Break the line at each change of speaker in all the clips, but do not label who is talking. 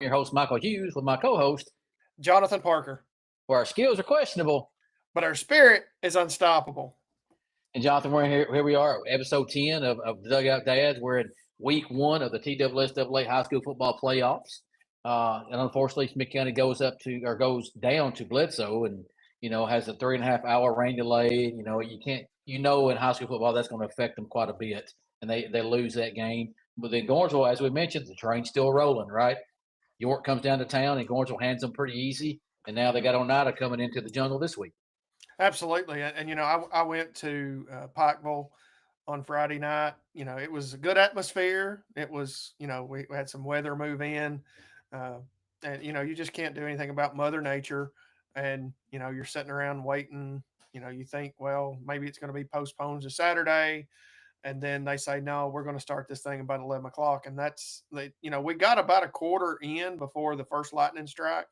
Your host, Michael Hughes, with my co host,
Jonathan Parker.
where our skills are questionable.
But our spirit is unstoppable.
And Jonathan, we're here we are, episode 10 of Dugout Dads. We're in week one of the TSSAA high school football playoffs. And unfortunately, Smith County goes down to Bledsoe and, has a 3.5 hour rain delay. In high school football, that's going to affect them quite a bit. And they lose that game. But then Gornsville, as we mentioned, the train's still rolling, right? York comes down to town and Gornsville hands them pretty easy. And now they got Oneida coming into the jungle this week.
Absolutely. And I went to Pikeville on Friday night. It was a good atmosphere. It was, we had some weather move in. Uh, and, you just can't do anything about Mother Nature. And, you're sitting around waiting. You think, well, maybe it's going to be postponed to Saturday. And then they say, no, we're going to start this thing about 11 o'clock. And we got about a quarter in before the first lightning strike.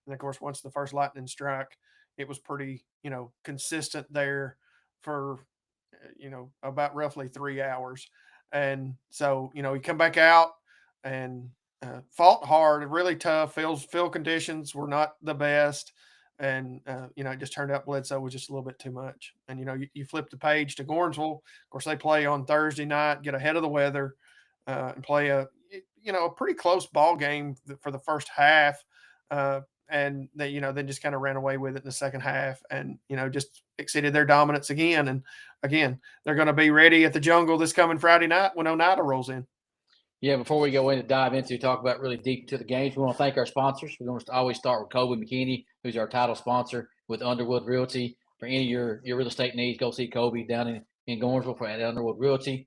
And of course, once the first lightning strike, it was pretty, consistent there for, about roughly 3 hours. And so, we come back out and fought hard, really tough. Field conditions were not the best. And, it just turned out Bledsoe was just a little bit too much. And, you flip the page to Gornsville. Of course, they play on Thursday night, get ahead of the weather, and play a pretty close ball game for the first half. And they, then just kind of ran away with it in the second half and, just exceeded their dominance again. And again, they're going to be ready at the jungle this coming Friday night when Oneida rolls in.
Yeah, before we go in and dive into talk about really deep to the games, we want to thank our sponsors. We want to always start with Kobe McKinney, who's our title sponsor with Underwood Realty. For any of your real estate needs, go see Kobe down in Gornsville for at Underwood Realty.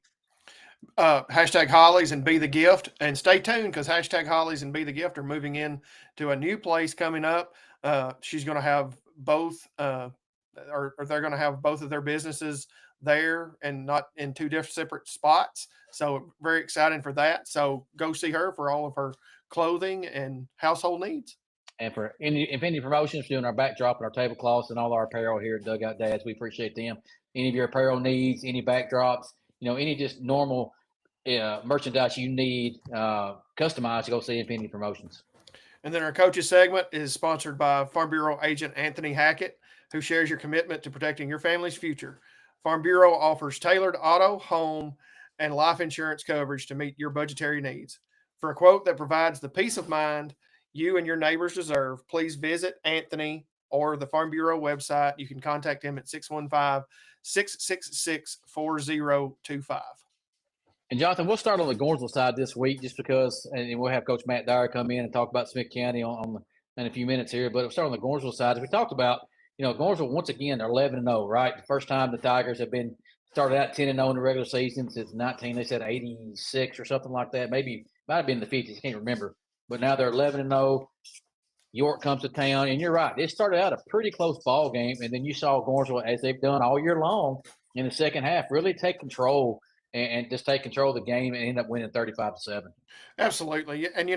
Hashtag Hollies and Be the Gift. And stay tuned because hashtag Hollies and Be the Gift are moving in to a new place coming up. She's going to have both, or they're going to have both of their businesses there and not in two different separate spots. So very exciting for that. So go see her for all of her clothing and household needs.
And for any promotions, doing our backdrop and our tablecloths and all our apparel here at Dugout Dads, we appreciate them. Any of your apparel needs, any backdrops, any just normal merchandise you need customized, go see Infinity Promotions.
And then our coaches segment is sponsored by Farm Bureau agent Anthony Hackett, who shares your commitment to protecting your family's future. Farm Bureau offers tailored auto, home, and life insurance coverage to meet your budgetary needs. For a quote that provides the peace of mind you and your neighbors deserve, please visit Anthony or the Farm Bureau website. You can contact him at 615-666-4025.
And Jonathan, we'll start on the Gornsville side this week just because, and we'll have Coach Matt Dyer come in and talk about Smith County in a few minutes here. But we'll start on the Gornsville side. As we talked about, Gornsville, once again, they're 11-0, right? The first time the Tigers have been started out 10-0 in the regular season since 86 or something like that. Maybe might have been in the 50s, I can't remember. But now they're 11-0. York comes to town, and you're right. It started out a pretty close ball game, and then you saw Gornsville, as they've done all year long in the second half, really take control and just take control of the game and end up winning 35-7.
Absolutely. And,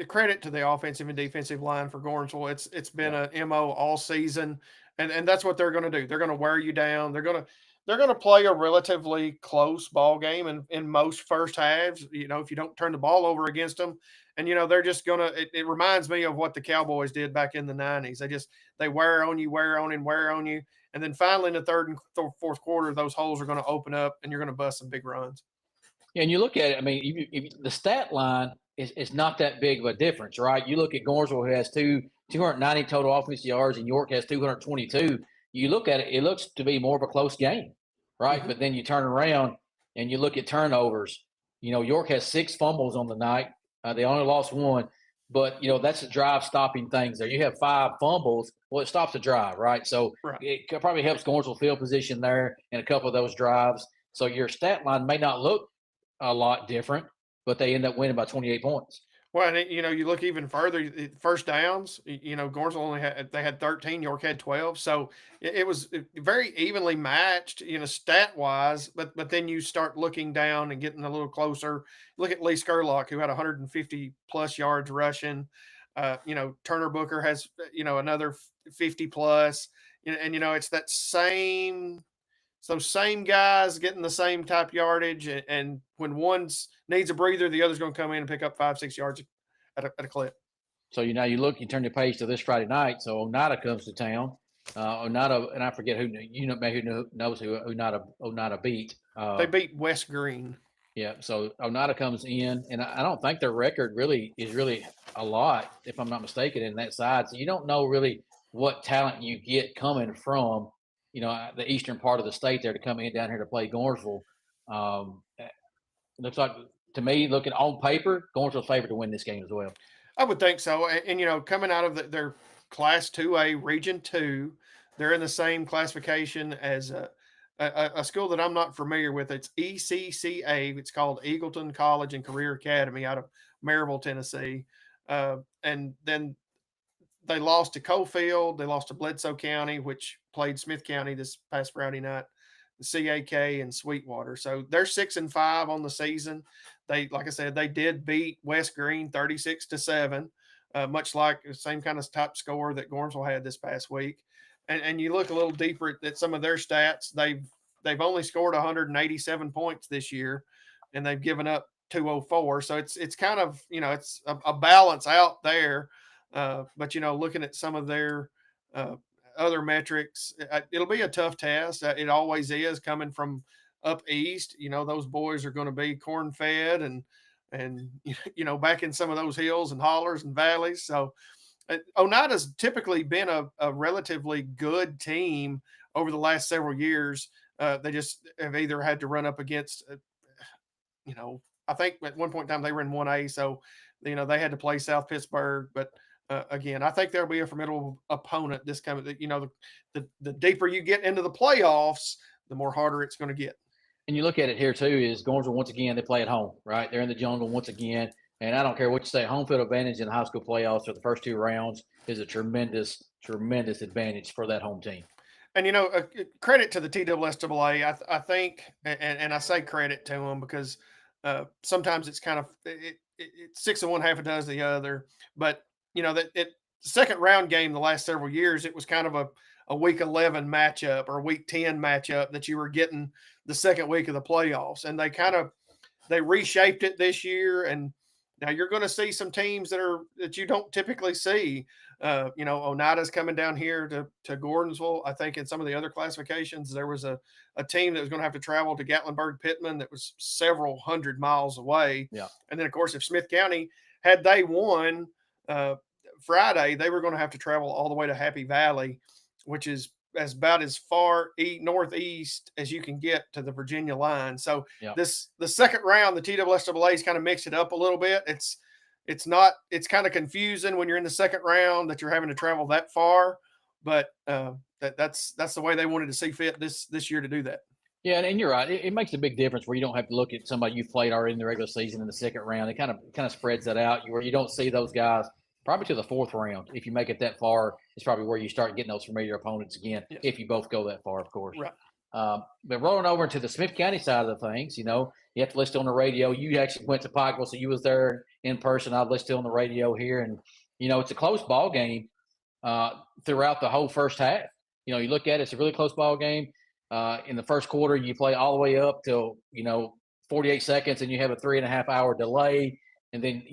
credit to the offensive and defensive line for Gornsville. It's been an MO all season, and that's what they're going to do. They're going to wear you down. They're going to play a relatively close ball game in most first halves, if you don't turn the ball over against them. And, they're just going to – it reminds me of what the Cowboys did back in the 90s. They wear on you, wear on you. And then finally in the third and fourth quarter, those holes are going to open up and you're going to bust some big runs.
Yeah, and you look at it, I mean, the stat line is not that big of a difference, right? You look at Gornsville, who has 290 total offensive yards, and York has 222. You look at it, it looks to be more of a close game, right? Mm-hmm. But then you turn around and you look at turnovers. York has 6 fumbles on the night. They only lost 1. But, that's the drive stopping things there. You have 5 fumbles. Well, it stops the drive, right? So It probably helps Gornsville field position there in a couple of those drives. So your stat line may not look a lot different, but they end up winning by 28 points.
Well, and you look even further, first downs, Gornsville had 13, York had 12. So it was very evenly matched, stat wise, but then you start looking down and getting a little closer. Look at Lee Skurlock, who had 150 plus yards rushing. Turner Booker has, another 50 plus, and it's that same. So same guys getting the same type yardage, and when one needs a breather, the other's going to come in and pick up 5-6 yards at a clip.
So you look, you turn the page to this Friday night. So Oneida comes to town. Oneida, and I forget who maybe who knows who Oneida beat.
They beat West Green.
Yeah, so Oneida comes in, and I don't think their record really is really a lot, if I'm not mistaken, in that side. So you don't know really what talent you get coming from, the eastern part of the state there to come in down here to play Gornsville. It looks like to me, looking on paper, Gornsville's favored to win this game as well.
I would think so. And coming out of their Class 2A Region 2, they're in the same classification as a school that I'm not familiar with. It's ECCA. It's called Eagleton College and Career Academy out of Maryville, Tennessee. And then they lost to Cofield. They lost to Bledsoe County, which played Smith County this past Friday night. The CAK and Sweetwater. So they're 6-5 on the season. They, like I said, they did beat West Green 36-7, much like the same kind of top score that Gornsville had this past week. And you look a little deeper at some of their stats. They've only scored 187 points this year, and they've given up 204. So it's kind of it's a balance out there. But looking at some of their other metrics, it'll be a tough test. It always is coming from up east. Those boys are going to be corn fed and back in some of those hills and hollers and valleys. So Oneida's typically been a relatively good team over the last several years. They just have either had to run up against, I think at one point in time they were in 1A, so they had to play South Pittsburgh, but again, I think there'll be a formidable opponent this coming. The deeper you get into the playoffs, the more harder it's going to get.
And you look at it here too, is Gornsville once again, they play at home, right? They're in the jungle once again. And I don't care what you say, home field advantage in the high school playoffs for the first two rounds is a tremendous, tremendous advantage for that home team.
And credit to the TSSAA. I think, and I say credit to them because sometimes it's kind of it's 6 of one, half a dozen the other. But that second round game the last several years, it was kind of a week 11 matchup or a week 10 matchup that you were getting the second week of the playoffs, and they reshaped it this year. And now you're going to see some teams that you don't typically see. Oneida's coming down here to Gordonsville. I think in some of the other classifications, there was a team that was going to have to travel to Gatlinburg Pittman that was several hundred miles away.
Yeah.
And then, of course, if Smith County, had they won Friday, they were going to have to travel all the way to Happy Valley, which is about as far northeast as you can get to the Virginia line. So the second round, the TSSAA's kind of mixed it up a little bit. It's kind of confusing when you're in the second round that you're having to travel that far, but that's the way they wanted to see fit this year to do that.
Yeah, and you're right. It makes a big difference where you don't have to look at somebody you've played already in the regular season in the second round. It kind of spreads that out where you don't see those guys probably to the fourth round. If you make it that far, it's probably where you start getting those familiar opponents again, if you both go that far, of course.
Right.
But rolling over into the Smith County side of the things, you have to listen on the radio. You actually went to Pikeville, so you was there in person. I've listened on the radio here, and it's a close ball game throughout the whole first half. You look at it; it's a really close ball game. In the first quarter, you play all the way up till 48 seconds, and you have a 3.5 hour delay. And then,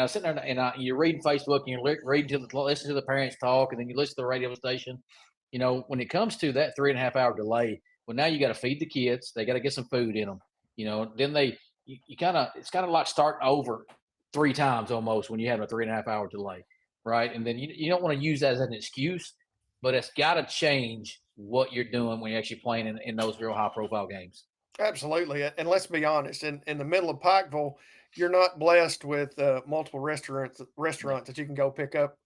sitting there and you're reading Facebook, and you're listen to the parents talk, and then you listen to the radio station. When it comes to that 3.5 hour delay, well, now you got to feed the kids. They got to get some food in them. Then it's kind of like starting over 3 times almost when you have a 3.5 hour delay, right? And then you don't want to use that as an excuse, but it's got to change what you're doing when you're actually playing in those real high profile games.
Absolutely. And let's be honest, in the middle of Pikeville, you're not blessed with multiple restaurants that you can go pick up,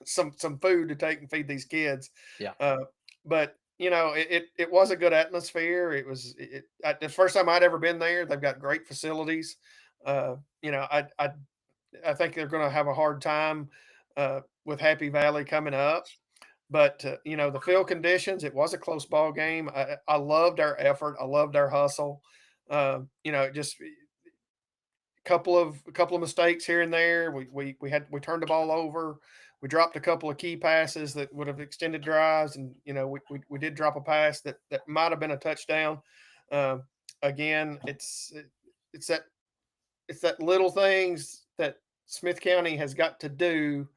some food to take and feed these kids.
Yeah.
But it was a good atmosphere. It was the first time I'd ever been there. They've got great facilities. I think they're going to have a hard time with Happy Valley coming up. But the field conditions, it was a close ball game. I loved our effort. I loved our hustle. Just a couple of mistakes here and there. We turned the ball over. We dropped a couple of key passes that would have extended drives, and we did drop a pass that might have been a touchdown. Again, it's that little things that Smith County has got to do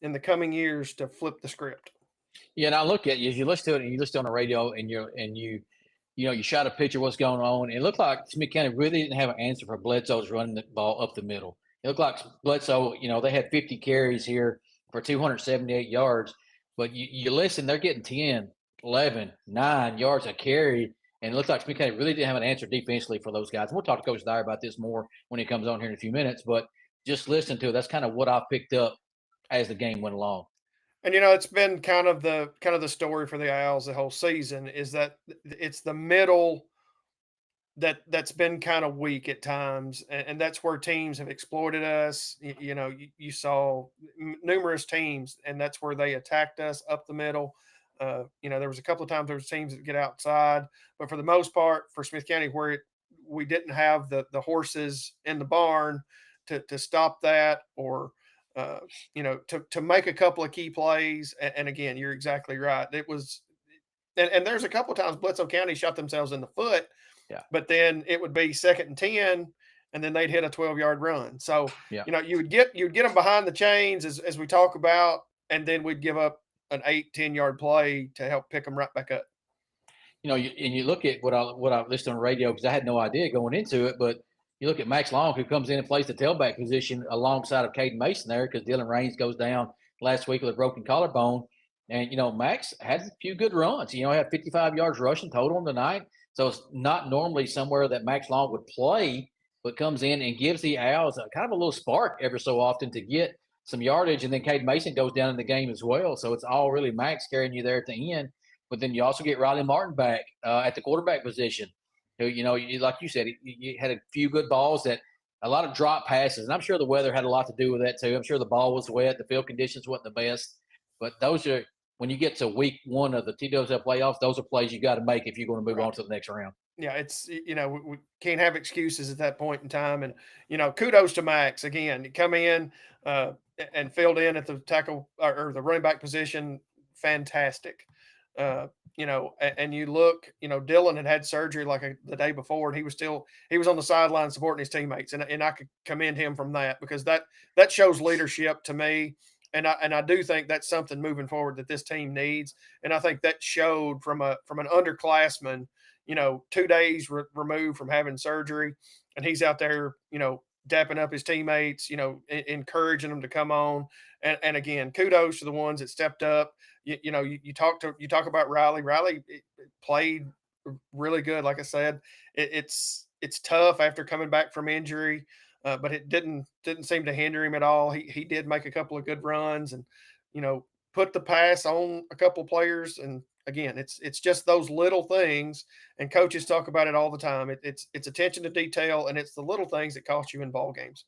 in the coming years to flip the script.
Yeah, and I look at you as you listen to it, and you listen on the radio, and you shot a picture of what's going on. It looked like Smith County really didn't have an answer for Bledsoe's running the ball up the middle. It looked like Bledsoe, they had 50 carries here for 278 yards, but you listen, they're getting 10, 11, 9 yards a carry, and it looked like Smith County really didn't have an answer defensively for those guys. And we'll talk to Coach Dyer about this more when he comes on here in a few minutes, but just listen to it. That's kind of what I picked up as the game went along.
And it's been kind of the story for the Owls the whole season is that it's the middle that's been kind of weak at times, and that's where teams have exploited us. You saw numerous teams, and that's where they attacked us up the middle. There was a couple of times there was teams that get outside, but for the most part, for Smith County, we didn't have the horses in the barn to stop that or to make a couple of key plays. And again, you're exactly right. It was, and there's a couple of times Bledsoe County shot themselves in the foot.
Yeah.
But then it would be 2nd and 10, and then they'd hit a 12-yard run. So,
Yeah.
you'd get them behind the chains as we talk about, and then we'd give up an 8-10 yard play to help pick them right back up.
And you look at what I listened on the radio because I had no idea going into it, but you look at Max Long, who comes in and plays the tailback position alongside of Caden Mason there because Dylan Raines goes down last week with a broken collarbone. And, Max had a few good runs. He had 55 yards rushing total on the night. So it's not normally somewhere that Max Long would play, but comes in and gives the Owls kind of a little spark every so often to get some yardage. And then Caden Mason goes down in the game as well. So it's all really Max carrying you there at the end. But then you also get Riley Martin back at the quarterback position, who, like you said, he had a few good balls that a lot of drop passes. And I'm sure the weather had a lot to do with that too. I'm sure the ball was wet. The field conditions wasn't the best. But those are, when you get to week one of the TWSL playoffs, those are plays you got to make if you're going to move on to the next round.
Yeah, it's we can't have excuses at that point in time, and kudos to Max again. Come in and filled in at the tackle or the running back position, fantastic. And you look, Dylan had surgery like the day before, and he was on the sideline supporting his teammates, and I could commend him from that because that shows leadership to me. And I do think that's something moving forward that this team needs, and I think that showed from an underclassman. 2 days removed from having surgery, and he's out there, dapping up his teammates, encouraging them to come on. And again, kudos to the ones that stepped up. You talk about Riley. Riley played really good. Like I said, it's tough after coming back from injury, but it didn't seem to hinder him at all. He did make a couple of good runs, and put the pass on a couple players. And again, it's just those little things, and coaches talk about it all the time. It's attention to detail, and it's the little things that cost you in ball games.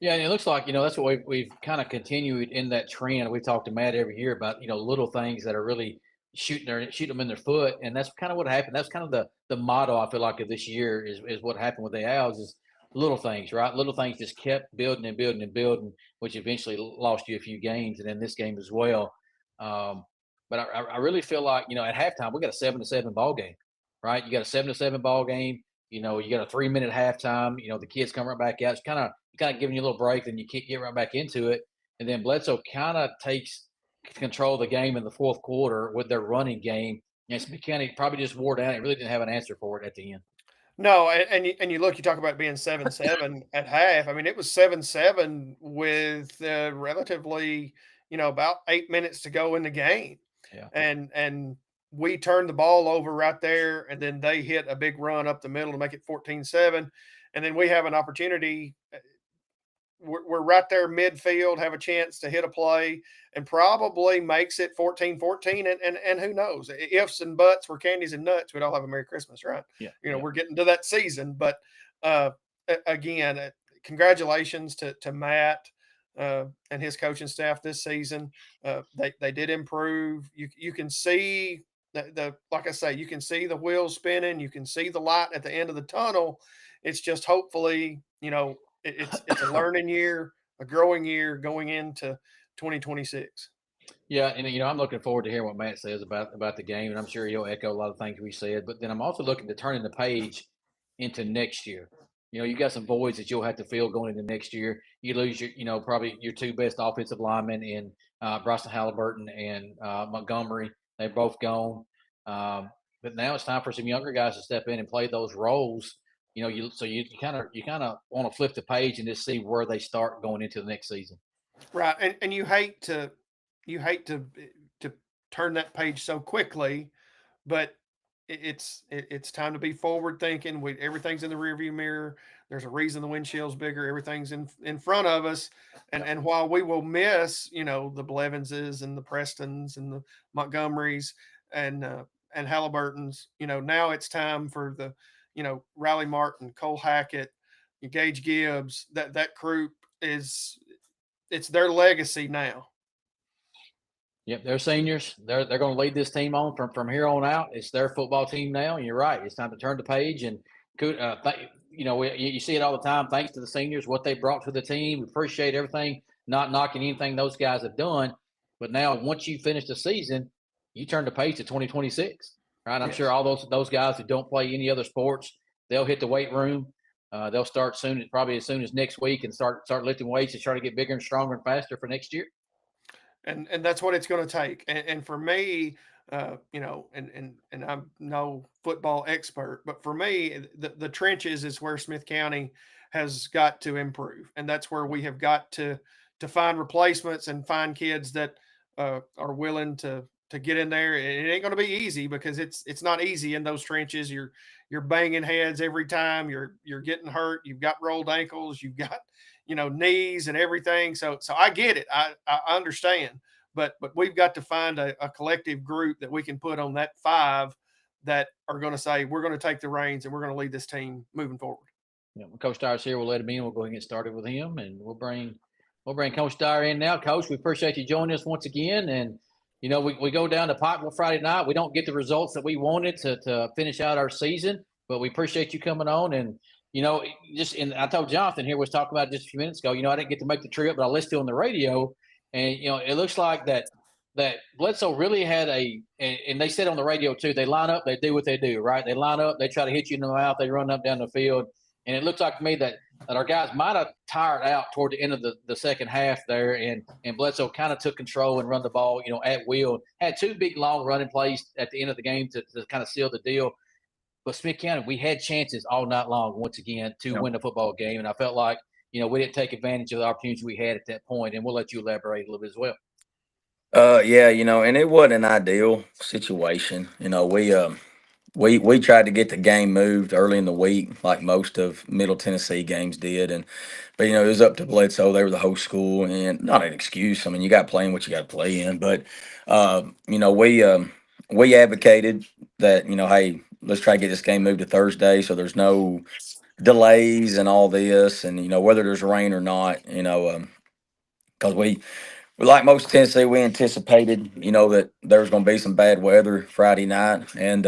Yeah, and it looks like, that's what we've kind of continued in that trend. We talk to Matt every year about, little things that are really shooting them in their foot. And that's kind of what happened. That's kind of the motto, I feel like, of this year is what happened with the Owls is little things, right? Little things just kept building and building and building, which eventually lost you a few games, and in this game as well. But I really feel like, at halftime, we got a 7-7 ball game, right? You got a 7-7 ball game. You got a 3-minute halftime. The kids come right back out. It's kind of giving you a little break, then you get right back into it. And then Bledsoe kind of takes control of the game in the fourth quarter with their running game. And Smith County probably just wore down. It really didn't have an answer for it at the end.
No, and you look, you talk about being 7-7 at half. I mean, it was 7-7 with relatively, about 8 minutes to go in the game.
Yeah.
And we turned the ball over right there, and then they hit a big run up the middle to make it 14-7. And then we have an opportunity. We're right there midfield, have a chance to hit a play, and probably makes it 14-14. And who knows? Ifs and buts were candies and nuts. We'd all have a Merry Christmas, right?
Yeah.
We're getting to that season. But again, congratulations to Matt and his coaching staff this season. They did improve. You can see the like I say, you can see the wheels spinning. You can see the light at the end of the tunnel. It's just hopefully, it's a learning year, a growing year going into 2026.
Yeah, and I'm looking forward to hearing what Matt says about the game, and I'm sure he'll echo a lot of things we said. But then I'm also looking to turn the page into next year. You got some voids that you'll have to fill going into next year. You lose probably your two best offensive linemen in Bryson Halliburton and Montgomery. They're both gone. But now it's time for some younger guys to step in and play those roles. You kind of want to flip the page and just see where they start going into the next season.
Right, and you hate to turn that page so quickly, but it's time to be forward thinking. Everything's in the rearview mirror. There's a reason the windshield's bigger. Everything's in front of us, and while we will miss the Blevinses and the Prestons and the Montgomerys and Halliburtons, now it's time for the Riley Martin, Cole Hackett, Gage Gibbs. That group it's their legacy now.
Yep, they're seniors. They're going to lead this team on from here on out. It's their football team now, and you're right. It's time to turn the page. And you see it all the time. Thanks to the seniors, what they brought to the team. We appreciate everything. Not knocking anything those guys have done, but now once you finish the season, you turn the page to 2026. Right? I'm sure all those guys who don't play any other sports, they'll hit the weight room. They'll start soon, probably as soon as next week, and start lifting weights and try to get bigger and stronger and faster for next year.
And that's what it's going to take. And for me, and I'm no football expert, but for me, the trenches is where Smith County has got to improve, and that's where we have got to find replacements and find kids that are willing to get in there. It ain't going to be easy because it's not easy in those trenches. You're banging heads every time. You're getting hurt. You've got rolled ankles. You've got knees and everything. So I get it. I understand. But we've got to find a collective group that we can put on that five that are going to say we're going to take the reins and we're going to lead this team moving forward.
Yeah, when Coach Dyer's here, we'll let him in. We'll go ahead and get started with him, and we'll bring Coach Dyer in now. Coach, we appreciate you joining us once again. And we go down to Pikeville Friday night. We don't get the results that we wanted to finish out our season, but we appreciate you coming on. And I told Jonathan here was talking about it just a few minutes ago. I didn't get to make the trip, but I listened to on the radio, and it looks like that Bledsoe really had and they said on the radio too. They line up, they do what they do, right? They line up, they try to hit you in the mouth, they run up down the field, and it looks like to me that our guys might have tired out toward the end of the second half there, and Bledsoe kind of took control and run the ball, at will. Had two big long running plays at the end of the game to kind of seal the deal. But Smith County, we had chances all night long once again to win the football game, and I felt like we didn't take advantage of the opportunities we had at that point. And we'll let you elaborate a little bit as well.
Yeah, and it wasn't an ideal situation. We tried to get the game moved early in the week, like most of Middle Tennessee games did, but it was up to Bledsoe. They were the host school, and not an excuse. I mean, you got playing what you got to play in, but we advocated that hey, let's try to get this game moved to Thursday, so there's no delays and all this, and whether there's rain or not, because we like most Tennessee, we anticipated that there was going to be some bad weather Friday night, and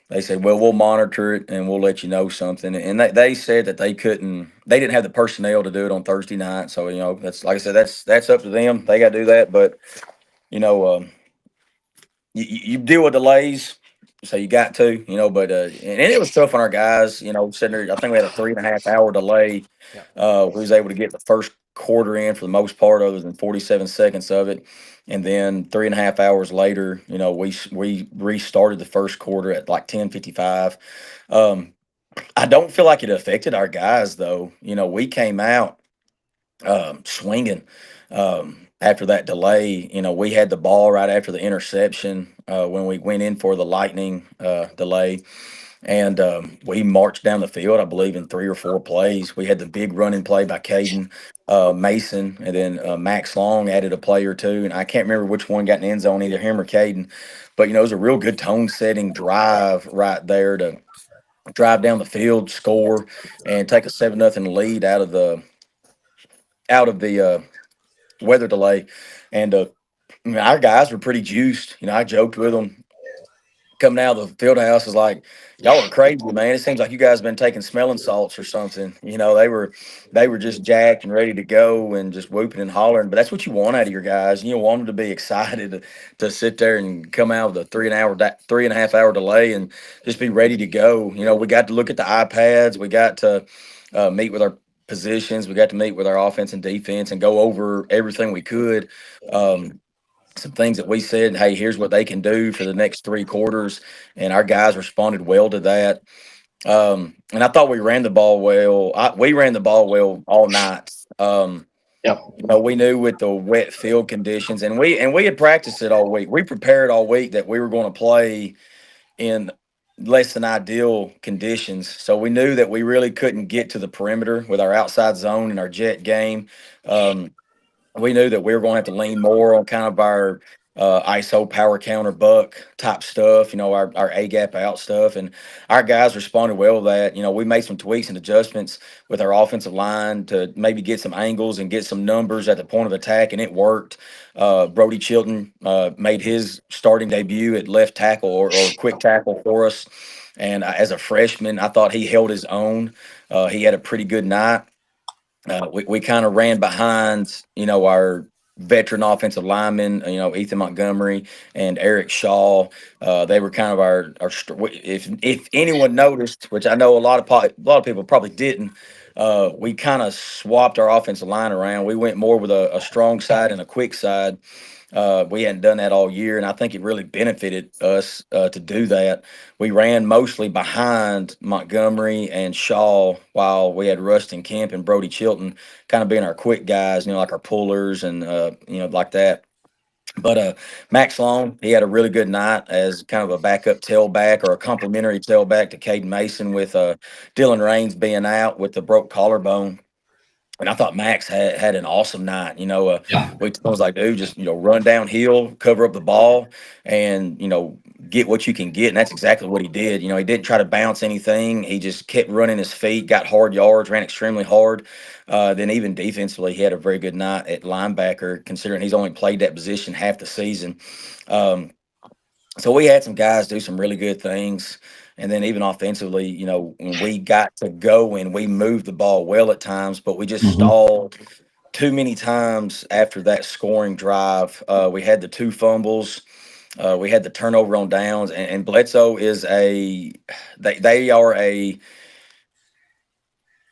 they said, well, we'll monitor it and we'll let you know something. And they said that they didn't have the personnel to do it on Thursday night. So, that's, like I said, that's up to them. They got to do that. But, you know, you deal with delays. So you got to, but, and it was tough on our guys, sitting there. I think we had a 3.5 hour delay. We was able to get the first quarter in for the most part, other than 47 seconds of it. And then 3.5 hours later, we restarted the first quarter at like 10:55. I don't feel like it affected our guys though. We came out swinging after that delay. We had the ball right after the interception when we went in for the lightning delay. And we marched down the field, I believe, in 3 or 4 plays. We had the big running play by Caden Mason, and then Max Long added a play or two. And I can't remember which one got in the end zone, either him or Caden. But, it was a real good tone-setting drive right there to drive down the field, score, and take a 7-0 lead out of the weather delay. And our guys were pretty juiced. I joked with them. coming out of the field house is like, y'all are crazy, man. It seems like you guys been taking smelling salts or something. They were just jacked and ready to go and just whooping and hollering. But that's what you want out of your guys. You want them to be excited to sit there and come out with a 3.5 hour delay and just be ready to go. We got to look at the iPads. We got to meet with our positions. We got to meet with our offense and defense and go over everything we could. Some things that we said, hey, here's what they can do for the next 3 quarters, and our guys responded well to that. And I thought we ran the ball well. We ran the ball well all night.
Yep.
We knew with the wet field conditions, and we had practiced it all week. We prepared all week that we were going to play in less than ideal conditions. So we knew that we really couldn't get to the perimeter with our outside zone and our jet game. Um, we knew that we were going to have to lean more on kind of our ISO power counter buck type stuff, our A gap out stuff. And our guys responded well to that. We made some tweaks and adjustments with our offensive line to maybe get some angles and get some numbers at the point of attack, and it worked. Brody Chilton made his starting debut at left tackle or quick tackle for us. And as a freshman, I thought he held his own. He had a pretty good night. We kind of ran behind, our veteran offensive linemen, Ethan Montgomery and Eric Shaw. They were kind of if anyone noticed, which I know a lot of people probably didn't. We kind of swapped our offensive line around. We went more with a strong side and a quick side. We hadn't done that all year, and I think it really benefited us to do that. We ran mostly behind Montgomery and Shaw while we had Rustin Kemp and Brody Chilton kind of being our quick guys, like our pullers and, like that. But Max Long, he had a really good night as kind of a backup tailback or a complimentary tailback to Caden Mason with Dylan Raines being out with the broke collarbone. And I thought Max had an awesome night.
Yeah.
I was like, dude, just run downhill, cover up the ball, and get what you can get. And that's exactly what he did. He didn't try to bounce anything. He just kept running his feet, got hard yards, ran extremely hard. Then even defensively, he had a very good night at linebacker, considering he's only played that position half the season. Um, so we had some guys do some really good things. And then even offensively, when we got to go and we moved the ball well at times, but we just
Mhm.
stalled too many times after that scoring drive. We had the 2 fumbles. We had the turnover on downs, and Bledsoe is they are a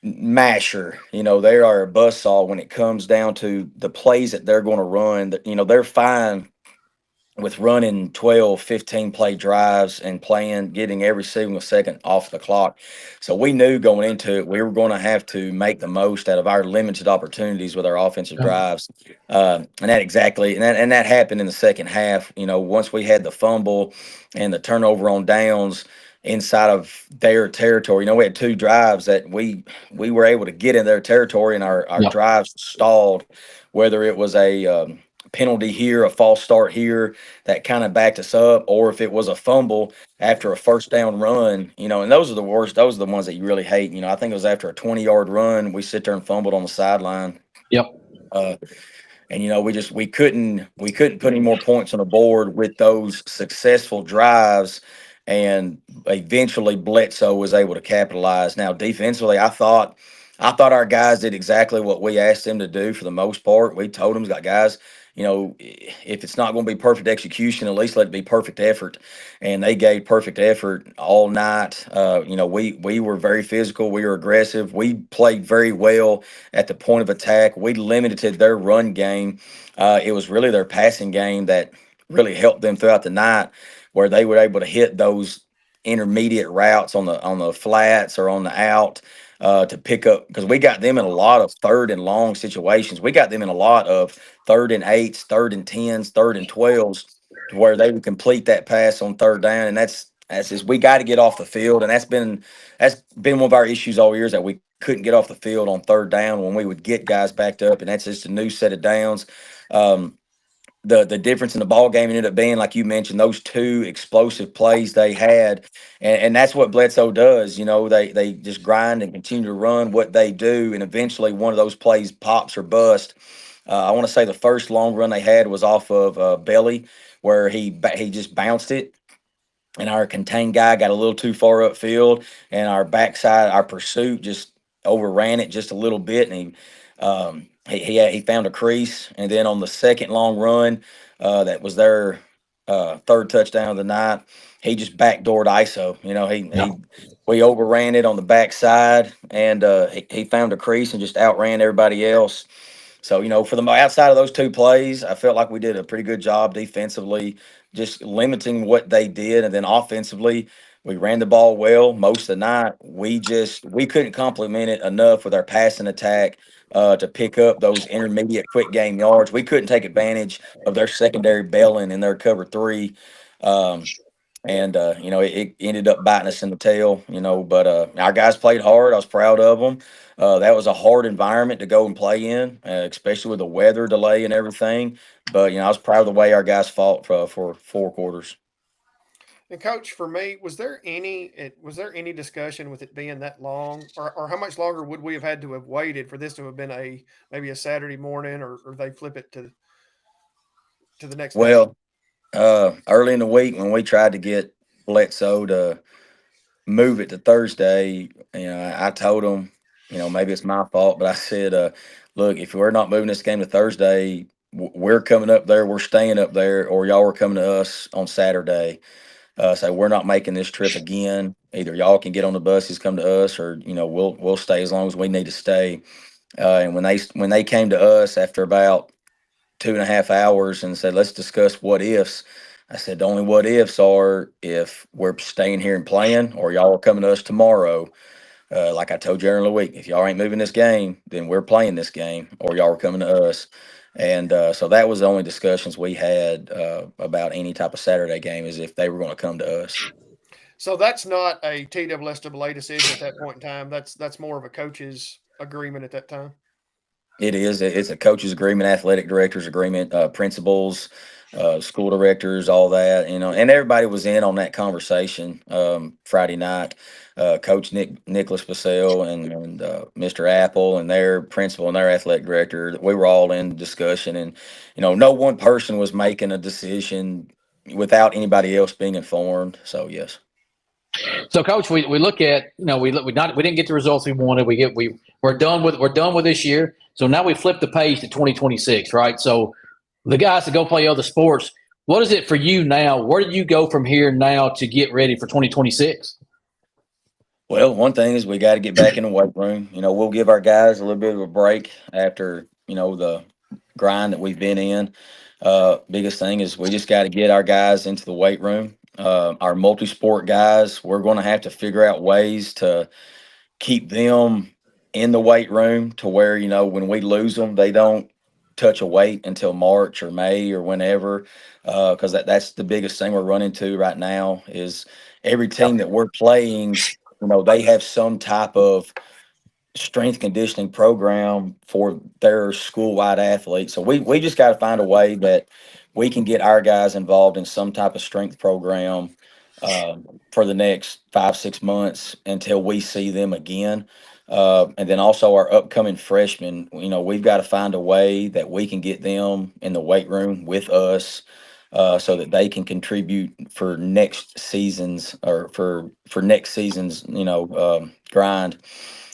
masher. They are a buzzsaw when it comes down to the plays that they're going to run. They're fine with running 12, 15 play drives and getting every single second off the clock. So we knew going into it, we were going to have to make the most out of our limited opportunities with our offensive
Yeah.
drives. And that happened in the second half. Once we had the fumble and the turnover on downs inside of their territory, we had 2 drives that we were able to get in their territory, and our
Yeah.
drives stalled, whether it was a penalty here, a false start here that kind of backed us up, or if it was a fumble after a first down run, and those are the worst. Those are the ones that you really hate. I think it was after a 20-yard run, we sit there and fumbled on the sideline.
Yep.
Uh, and we couldn't put any more points on the board with those successful drives, and eventually Bledsoe was able to capitalize. Now defensively, I thought our guys did exactly what we asked them to do for the most part. We told them, guys, if it's not going to be perfect execution, at least let it be perfect effort. And they gave perfect effort all night. We were very physical. We were aggressive. We played very well at the point of attack. We limited their run game. It was really their passing game that really helped them throughout the night, where they were able to hit those intermediate routes on the flats or on the out to pick up, because we got them in a lot of third and long situations. We got them in a lot of 3rd and 8s, 3rd and 10s, 3rd and 12s, to where they would complete that pass on 3rd down. And that's just, we got to get off the field, and that's been one of our issues all year, is that we couldn't get off the field on 3rd down when we would get guys backed up, and that's just a new set of downs. Um, the difference in the ball game ended up being, like you mentioned, those 2 explosive plays they had, and that's what Bledsoe does. They just grind and continue to run what they do, and eventually one of those plays pops or bust. I want to say the first long run they had was off of Belly, where he just bounced it, and our contained guy got a little too far upfield, and our backside, our pursuit just overran it just a little bit, and he found a crease, and then on the second long run, that was their third touchdown of the night. He just backdoored ISO. He we overran it on the backside, and he found a crease and just outran everybody else. So, for the outside of those two plays, I felt like we did a pretty good job defensively, just limiting what they did, and then offensively, we ran the ball well most of the night. We couldn't complement it enough with our passing attack to pick up those intermediate quick game yards. We couldn't take advantage of their secondary bailing in their cover three. Um, and it ended up biting us in the tail, but our guys played hard. I was proud of them. That was a hard environment to go and play in, especially with the weather delay and everything. But I was proud of the way our guys fought for 4 quarters.
And coach, for me, was there any discussion with it being that long, or how much longer would we have had to have waited for this to have been maybe a Saturday morning, or they flip it to the next day?
Well, early in the week when we tried to get Bledsoe to move it to Thursday, I told him, maybe it's my fault, but I said, look, if we're not moving this game to Thursday, we're coming up there, we're staying up there, or y'all are coming to us on Saturday. So we're not making this trip again. Either y'all can get on the buses, come to us, or we'll stay as long as we need to stay. And when they came to us after about 2.5 hours and said, let's discuss what ifs. I said, the only what ifs are if we're staying here and playing, or y'all are coming to us tomorrow. Like I told you earlier in the week, if y'all ain't moving this game, then we're playing this game, or y'all are coming to us. And so that was the only discussions we had about any type of Saturday game, is if they were going to come to us.
So that's not a TWSAA decision at that point in time. That's more of a coach's agreement at that time.
It is. It's a coach's agreement, athletic director's agreement, principals, school directors, all that. And everybody was in on that conversation Friday night. Coach Nicholas Bassell and Mr. Apple and their principal and their athletic director. We were all in discussion, and no one person was making a decision without anybody else being informed. So yes.
So, coach, we look at we didn't get the results we wanted. We're done with this year. So now we flip the page to 2026, right? So the guys that go play other sports, what is it for you now? Where do you go from here now to get ready for 2026?
Well, one thing is we got to get back in the weight room. We'll give our guys a little bit of a break after, the grind that we've been in. Biggest thing is we just got to get our guys into the weight room. Our multi sport guys, we're going to have to figure out ways to keep them in the weight room to where, when we lose them, they don't touch a weight until March or May or whenever. Because that's the biggest thing we're running to right now is every team that we're playing, they have some type of strength conditioning program for their school wide athletes. So we just got to find a way that we can get our guys involved in some type of strength program for the next 5 6 months until we see them again. And then also our upcoming freshmen, we've got to find a way that we can get them in the weight room with us. So that they can contribute for next seasons or for next season's grind.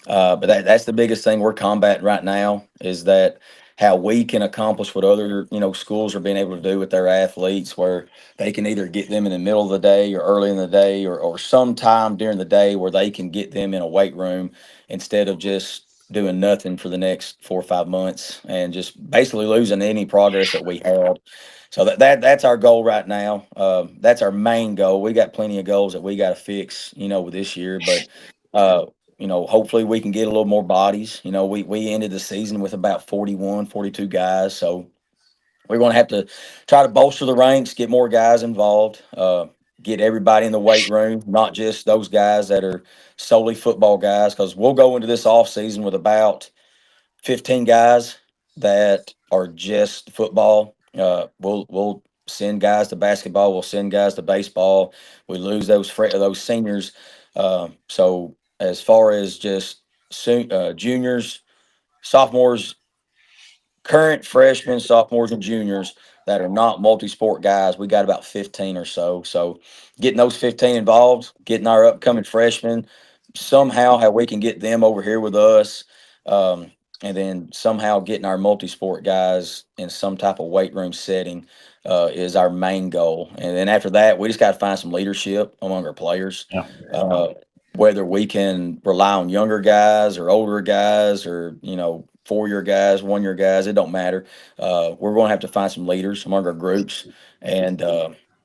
But that's the biggest thing we're combating right now is that how we can accomplish what other schools are being able to do with their athletes, where they can either get them in the middle of the day or early in the day or sometime during the day where they can get them in a weight room instead of just doing nothing for the next 4 or 5 months and just basically losing any progress that we had. So that's our goal right now. That's our main goal. We got plenty of goals that we got to fix, with this year, but uh, hopefully we can get a little more bodies. We ended the season with about 41, 42 guys. So we're going to have to try to bolster the ranks, get more guys involved, get everybody in the weight room, not just those guys that are solely football guys, because we'll go into this off season with about 15 guys that are just football. We'll send guys to basketball. We'll send guys to baseball. We lose those seniors. So as far as just juniors, sophomores, current freshmen, sophomores, and juniors that are not multi-sport guys, we got about 15 or so. So getting those 15 involved, getting our upcoming freshmen, somehow how we can get them over here with us, and then somehow getting our multi-sport guys in some type of weight room setting is our main goal. And then after that, we just got to find some leadership among our players.
Yeah.
Whether we can rely on younger guys or older guys or 4-year guys, 1-year guys, it don't matter. We're going to have to find some leaders among our groups and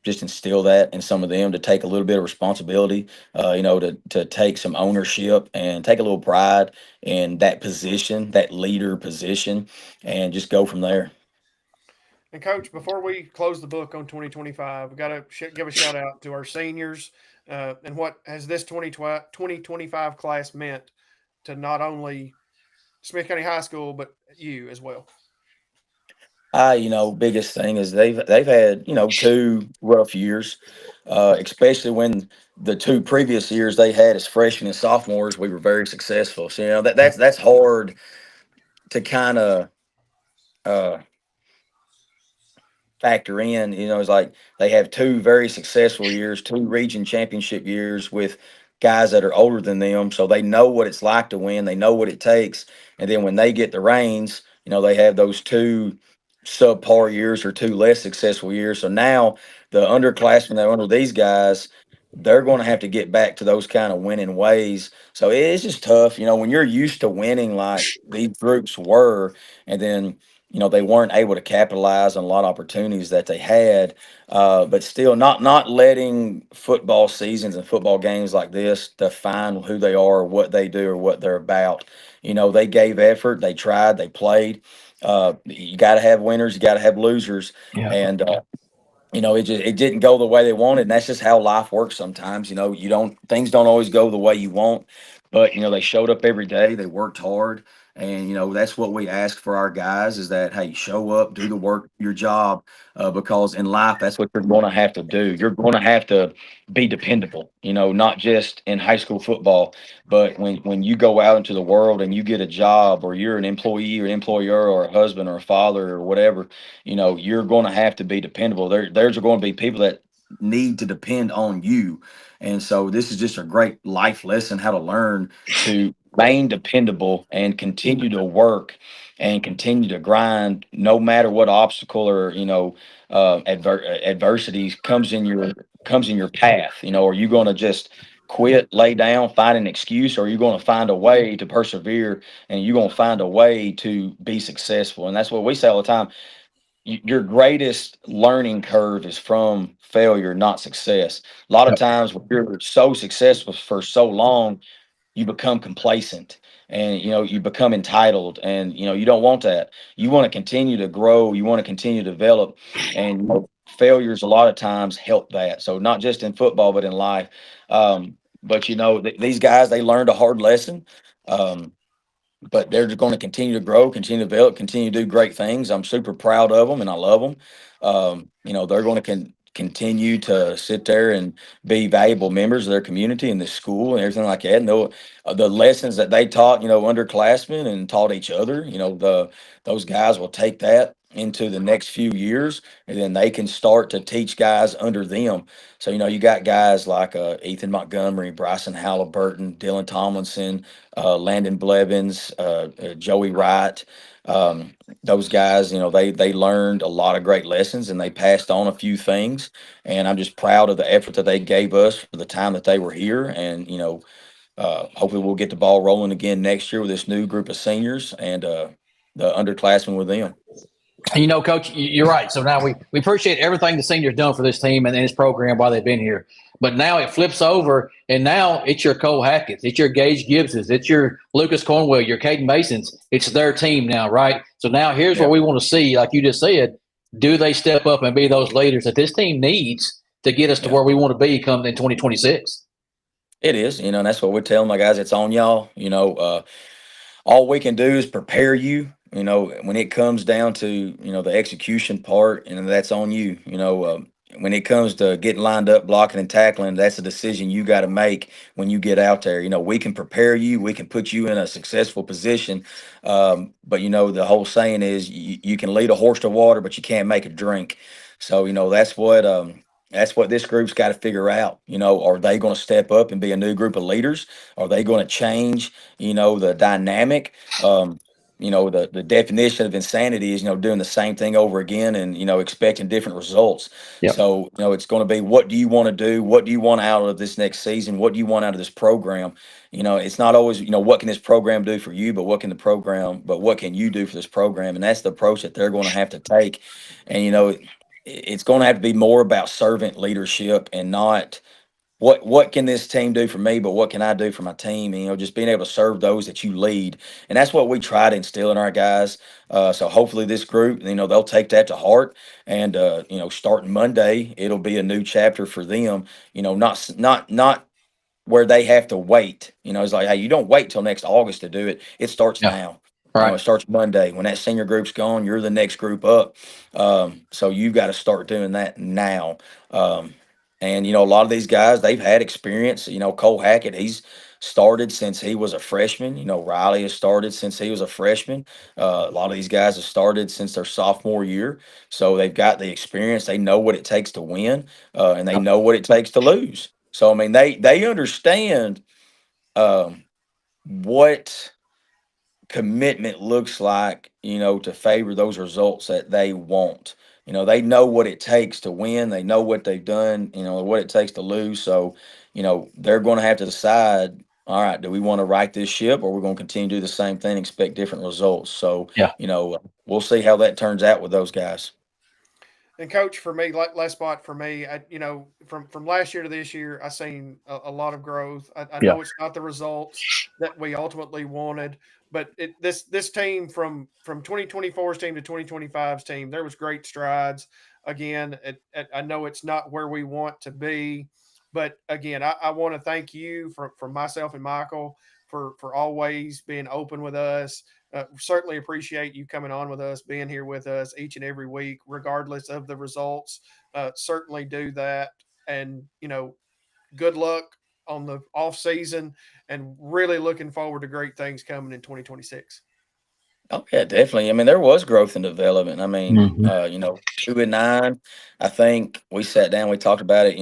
just instill that in some of them to take a little bit of responsibility, to take some ownership and take a little pride in that position, that leader position, and just go from there.
And coach, before we close the book on 2025, we got to give a shout out to our seniors and what has this 2025 class meant to not only Smith County High School but you as well.
Biggest thing is they've had 2 rough years, especially when the 2 previous years they had as freshmen and sophomores, we were very successful. So that's hard to kind of uh, factor in. It's like they have 2 very successful years, 2 region championship years with guys that are older than them, so they know what it's like to win. They know what it takes, and then when they get the reins, they have those 2 subpar years or 2 less successful years. So now the underclassmen that are under these guys, they're going to have to get back to those kind of winning ways. So it's just tough, when you're used to winning like these groups were, and then they weren't able to capitalize on a lot of opportunities that they had. But still, not letting football seasons and football games like this define who they are, what they do, or what they're about. They gave effort, they tried, they played. You got to have winners, you got to have losers,
Yeah.
and it didn't go the way they wanted, and that's just how life works sometimes. You don't things don't always go the way you want, but they showed up every day, they worked hard, and that's what we ask for our guys is that hey, show up, do the work, do your job, because in life that's what you're going to have to do. You're going to have to be dependable. Not just in high school football, but when you go out into the world and you get a job, or you're an employee or an employer or a husband or a father or whatever, you're going to have to be dependable. There's going to be people that need to depend on you. And so this is just a great life lesson how to learn to remain dependable and continue to work and continue to grind no matter what obstacle or adversities comes in your path. Are you going to just quit, lay down, find an excuse, or are you going to find a way to persevere and you're going to find a way to be successful? And that's what we say all the time. Your greatest learning curve is from failure, not success. A lot of
Yep.
times when you're so successful for so long, you become complacent and you become entitled, and you don't want that. You want to continue to grow, you want to continue to develop, and failures a lot of times help that. So not just in football but in life. But these guys, they learned a hard lesson. Um, but they're just going to continue to grow, continue to develop, continue to do great things. I'm super proud of them and I love them. They're going to continue to sit there and be valuable members of their community and the school and everything like that. And the lessons that they taught, underclassmen and taught each other, those guys will take that into the next few years, and then they can start to teach guys under them. So, you got guys like Ethan Montgomery, Bryson Halliburton, Dylan Tomlinson, Landon Blevins, Joey Wright. Those guys, they learned a lot of great lessons and they passed on a few things. And I'm just proud of the effort that they gave us for the time that they were here. And hopefully we'll get the ball rolling again next year with this new group of seniors and the underclassmen with them.
And Coach, you're right. So now we appreciate everything the seniors done for this team and this program while they've been here. But now it flips over, and now it's your Cole Hackett's, it's your Gage Gibbs's, it's your Lucas Cornwell, your Caden Masons. It's their team now, right? So now here's what we want to see, like you just said. Do they step up and be those leaders that this team needs to get us to where we want to be come in 2026?
It is, and that's what we're telling my guys. It's on y'all. All we can do is prepare you. When it comes down to the execution part, and that's on you. when it comes to getting lined up, blocking and tackling, that's a decision you got to make when you get out there. We can prepare you, we can put you in a successful position. But the whole saying is you can lead a horse to water, but you can't make it drink. So, that's what this group's got to figure out. Are they going to step up and be a new group of leaders? Are they going to change, the dynamic? The definition of insanity is, doing the same thing over again and, expecting different results.
Yep.
So, it's going to be, what do you want to do? What do you want out of this next season? What do you want out of this program? It's not always, what can this program do for you, but what can you do for this program? And that's the approach that they're going to have to take. And, it's going to have to be more about servant leadership and not what can this team do for me, but what can I do for my team? And, just being able to serve those that you lead. And that's what we try to instill in our guys. So hopefully this group, they'll take that to heart. And, starting Monday, it'll be a new chapter for them, not where they have to wait. It's like, hey, you don't wait till next August to do it. It starts
Yeah.
now.
Right.
It starts Monday. When that senior group's gone, you're the next group up. So you've got to start doing that now. And a lot of these guys, they've had experience. Cole Hackett, he's started since he was a freshman. Riley has started since he was a freshman. A lot of these guys have started since their sophomore year. So they've got the experience. They know what it takes to win, and they know what it takes to lose. So, I mean, they understand what commitment looks like, to favor those results that they want. They know what it takes to win. They know what they've done, what it takes to lose. So, they're going to have to decide, all right, do we want to right this ship, or we're going to continue to do the same thing, expect different results? So,
Yeah.
We'll see how that turns out with those guys.
And coach, for me, last spot for me, from last year to this year, I seen a lot of growth. I know it's not the results that we ultimately wanted, but this team from 2024's team to 2025's team, there was great strides. Again, I know it's not where we want to be, but again, I want to thank you from myself and Michael for always being open with us. Certainly appreciate you coming on with us, being here with us each and every week, regardless of the results. Certainly do that. And, good luck on the off season, and really looking forward to great things coming in 2026.
Oh yeah, definitely. I mean, there was growth and development. I mean,
Mhm.
2-9. I think we sat down, we talked about it.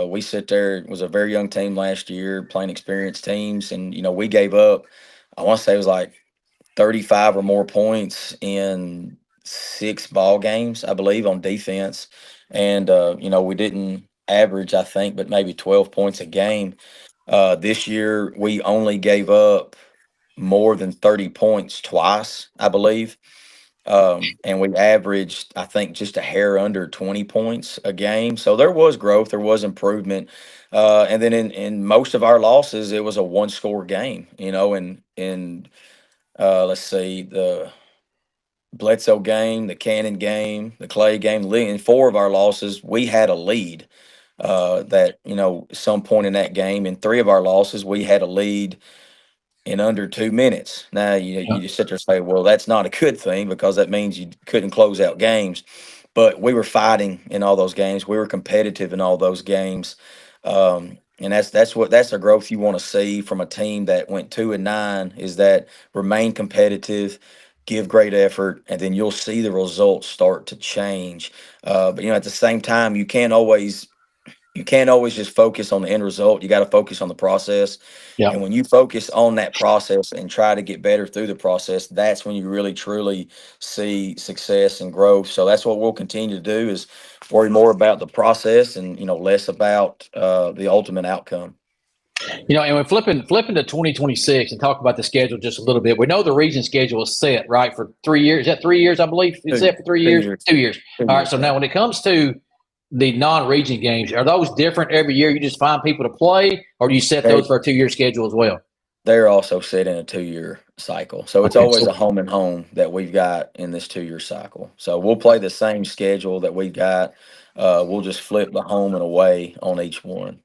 We sit there. It was a very young team last year, playing experienced teams, and we gave up. I want to say it was like 35 or more points in 6 ball games, I believe, on defense, and we didn't average, I think, but maybe 12 points a game. This year, we only gave up more than 30 points twice, I believe. And we averaged, I think, just a hair under 20 points a game. So there was growth, there was improvement. And then in most of our losses, it was a one-score game, and let's see, the Bledsoe game, the Cannon game, the Clay game, in 4 of our losses, we had a lead. That, some point in that game, in 3 of our losses, we had a lead in under 2 minutes. Now
Yeah.
you just sit there and say, well, that's not a good thing, because that means you couldn't close out games. But we were fighting in all those games. We were competitive in all those games. And that's the growth you want to see from a team that went 2-9, is that remain competitive, give great effort, and then you'll see the results start to change. But at the same time, you can't always just focus on the end result. You got to focus on the process.
Yeah.
And when you focus on that process and try to get better through the process, that's when you really truly see success and growth. So that's what we'll continue to do, is worry more about the process and, less about the ultimate outcome.
And we're flipping to 2026 and talk about the schedule just a little bit. We know the region schedule is set, right, for 3 years. Is that 3 years, I believe? It's set for 3 years? 2 years. All right, so now when it comes to the non-region games, are those different every year? You just find people to play, or do you set those for a 2-year schedule as well?
They're also set in a 2-year cycle. So it's always a home and home that we've got in this 2-year cycle. So we'll play the same schedule that we've got. We'll just flip the home and away on each one.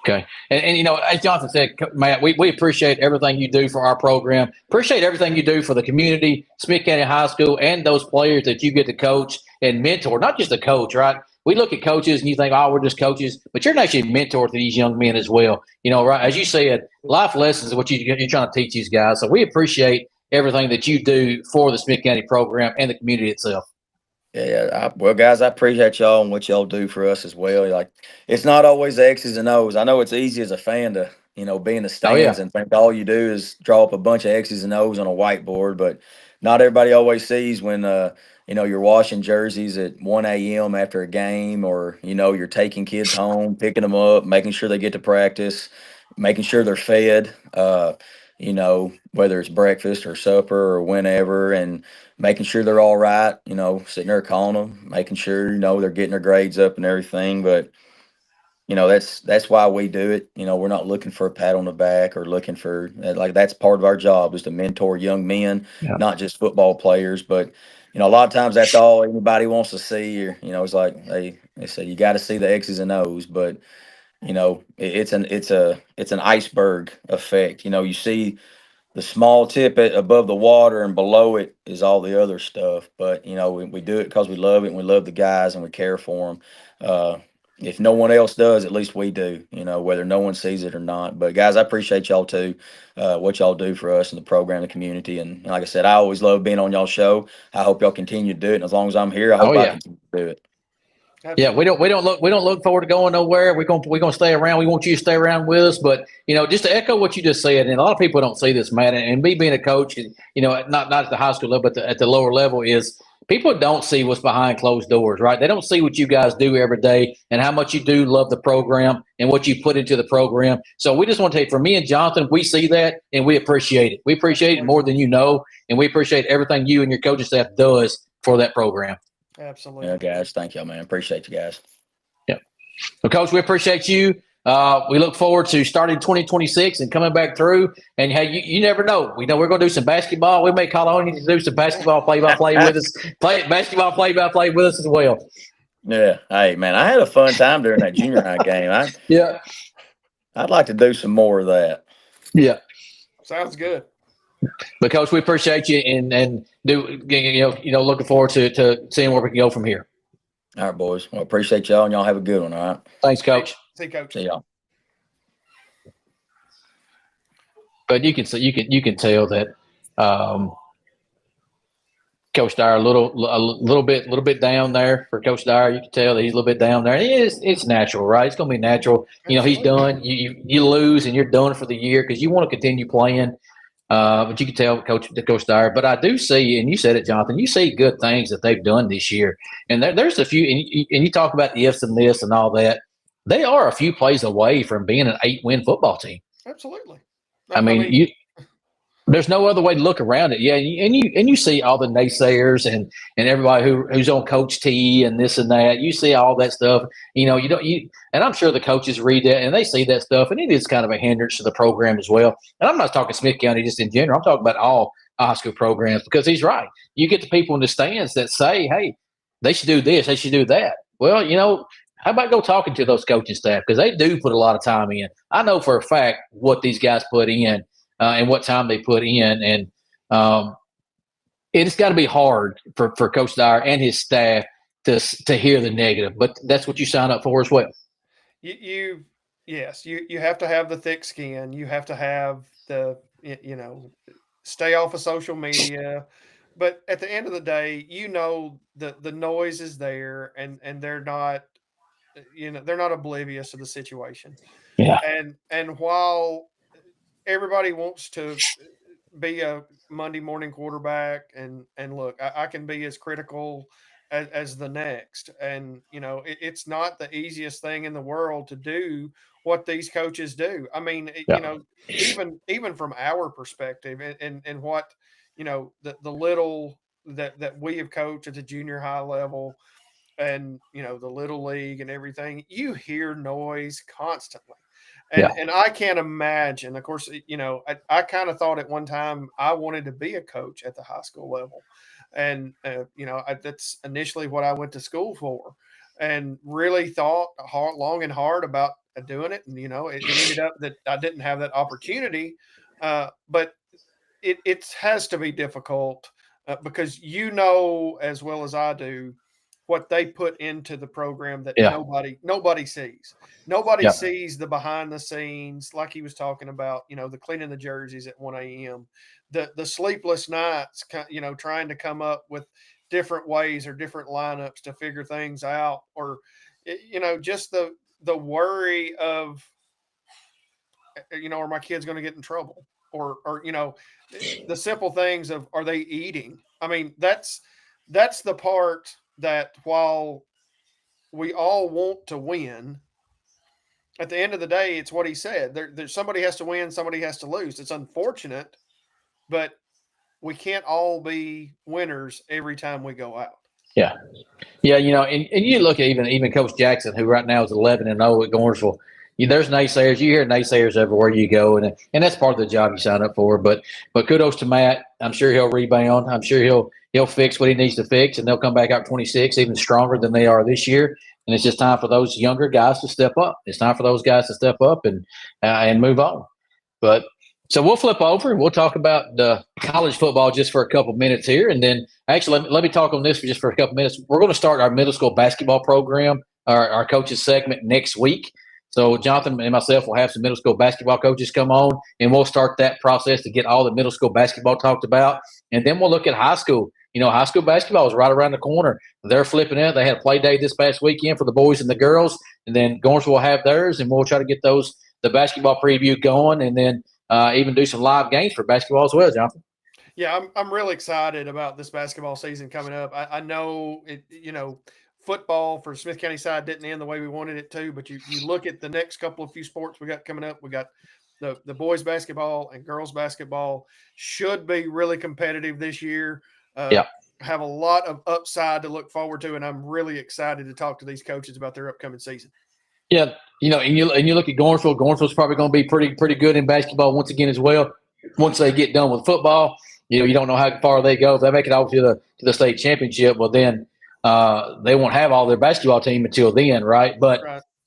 Okay. And as Jonathan said, Matt, we appreciate everything you do for our program. Appreciate everything you do for the community, Smith County High School, and those players that you get to coach and mentor. Not just a coach, right? we look at coaches and you think, oh, we're just coaches, but you're actually a mentor to these young men as well. Right? As you said, life lessons is what you're trying to teach these guys. So we appreciate everything that you do for the Smith County program and the community itself.
Yeah. Well, guys, I appreciate y'all and what y'all do for us as well. Like, it's not always the X's and O's. I know it's easy as a fan to, be in the
Oh yeah.
stands and think all you do is draw up a bunch of X's and O's on a whiteboard, but not everybody always sees when, you're washing jerseys at 1 a.m. after a game, or, you're taking kids home, picking them up, making sure they get to practice, making sure they're fed, whether it's breakfast or supper or whenever, and making sure they're all right, sitting there calling them, making sure, they're getting their grades up and everything. But, that's why we do it. We're not looking for a pat on the back or looking for like, that's part of our job, is to mentor young men,
Yeah.
not just football players. But, a lot of times that's all anybody wants to see. Or, it's like they say you got to see the X's and O's, but it's an iceberg effect. You see the small tip above the water, and below it is all the other stuff. But we do it because we love it, and we love the guys, and we care for them. If no one else does, at least we do, whether no one sees it or not. But guys, I appreciate y'all too, what y'all do for us and the program, the community. And like I said, I always love being on y'all show. I hope y'all continue to do it, and as long as I'm here, I
Oh
hope I
yeah.
continue to do it.
Yeah,
Absolutely.
we don't look forward to going nowhere. We're gonna stay around. We want you to stay around with us. But just to echo what you just said, and a lot of people don't see this, Matt. And me being a coach, and not at the high school level, but at the lower level, is people don't see what's behind closed doors, right? They don't see what you guys do every day and how much you do love the program and what you put into the program. So we just want to tell you, for me and Jonathan, we see that and we appreciate it. We appreciate it more than you know, and we appreciate everything you and your coaching staff does for that program.
Absolutely.
Yeah, guys, thank y'all, man. Appreciate you guys.
Yeah. Well, Coach, we appreciate you. We look forward to starting 2026 and coming back through. And hey, you never know. We know we're going to do some basketball. We may call on you to do some basketball play-by-play with us. Basketball play-by-play with us as well.
Yeah. Hey, man, I had a fun time during that junior high game.
Yeah.
I'd like to do some more of that.
Yeah.
Sounds good.
But Coach, we appreciate you and looking forward to seeing where we can go from here.
All right, boys. Well, appreciate y'all, and y'all have a good one. All right.
Thanks, Coach.
See, Coach.
See y'all.
But you can tell that Coach Dyer a little bit down there for Coach Dyer. You can tell that he's a little bit down there. It's natural, right? It's going to be natural. He's done. You lose and you're done for the year because you want to continue playing. But you can tell Coach Dyer. But I do see, and you said it, Jonathan, you see good things that they've done this year. And there's a few, and you talk about the ifs and this and all that. They are a few plays away from being an 8-win football team.
Absolutely.
I mean, there's no other way to look around it. Yeah, and you see all the naysayers and everybody who's on Coach T and this and that. You see all that stuff. And I'm sure the coaches read that and they see that stuff, and it is kind of a hindrance to the program as well. And I'm not talking Smith County just in general. I'm talking about all high school programs, because he's right. You get the people in the stands that say, "Hey, they should do this, they should do that." Well, how about go talking to those coaching staff, because they do put a lot of time in. I know for a fact what these guys put in. And what time they put in. And it's got to be hard for Coach Dyer and his staff to hear the negative. But that's what you sign up for as well.
Yes, you have to have the thick skin. You have to have the, stay off of social media. But at the end of the day, the noise is there, and they're not, they're not oblivious to the situation.
Yeah.
And while everybody wants to be a Monday morning quarterback, and look, I can be as critical as the next, and it's not the easiest thing in the world to do what these coaches do. I mean,
Yeah.
Even from our perspective, and what the little that we have coached at the junior high level, and the little league and everything, you hear noise constantly. And I can't imagine, of course, I kind of thought at one time I wanted to be a coach at the high school level. And, that's initially what I went to school for, and really thought long and hard about doing it. And, it ended up that I didn't have that opportunity. But it has to be difficult, because as well as I do, what they put into the program that
Yeah.
nobody sees. Nobody
Yeah.
sees the behind the scenes, like he was talking about, the cleaning the jerseys at 1 a.m., the sleepless nights, trying to come up with different ways or different lineups to figure things out, or just the worry of, are my kids going to get in trouble, or the simple things of, are they eating? I mean, that's the part that, while we all want to win, at the end of the day, it's what he said. There's somebody has to win, somebody has to lose. It's unfortunate, but we can't all be winners every time we go out.
Yeah. Yeah, and you look at even Coach Jackson, who right now is 11-0 at Gornsville. There's naysayers. You hear naysayers everywhere you go, and that's part of the job you sign up for. But kudos to Matt. I'm sure he'll rebound. I'm sure he'll fix what he needs to fix, and they'll come back out 26 even stronger than they are this year. And it's just time for those younger guys to step up. It's time for those guys to step up and move on. But so we'll flip over and we'll talk about the college football just for a couple minutes here. And then actually, let me talk on this for just for a couple minutes. We're going to start our middle school basketball program, our coaches segment next week. So Jonathan and myself will have some middle school basketball coaches come on, and we'll start that process to get all the middle school basketball talked about. And then we'll look at high school. High school basketball is right around the corner. They're flipping it. They had a play day this past weekend for the boys and the girls. And then Gornsville will have theirs, and we'll try to get the basketball preview going, and then even do some live games for basketball as well, Jonathan.
Yeah, I'm really excited about this basketball season coming up. I know it, football for Smith County side didn't end the way we wanted it to, but you look at the next couple of few sports we got coming up. We got the boys basketball and girls basketball should be really competitive this year. Have a lot of upside to look forward to, and I'm really excited to talk to these coaches about their upcoming season.
Yeah, and you look at Gornsville. Gornsville's probably going to be pretty good in basketball once again as well. Once they get done with football, you don't know how far they go. If they make it out to the state championship, well then they won't have all their basketball team until then, right? But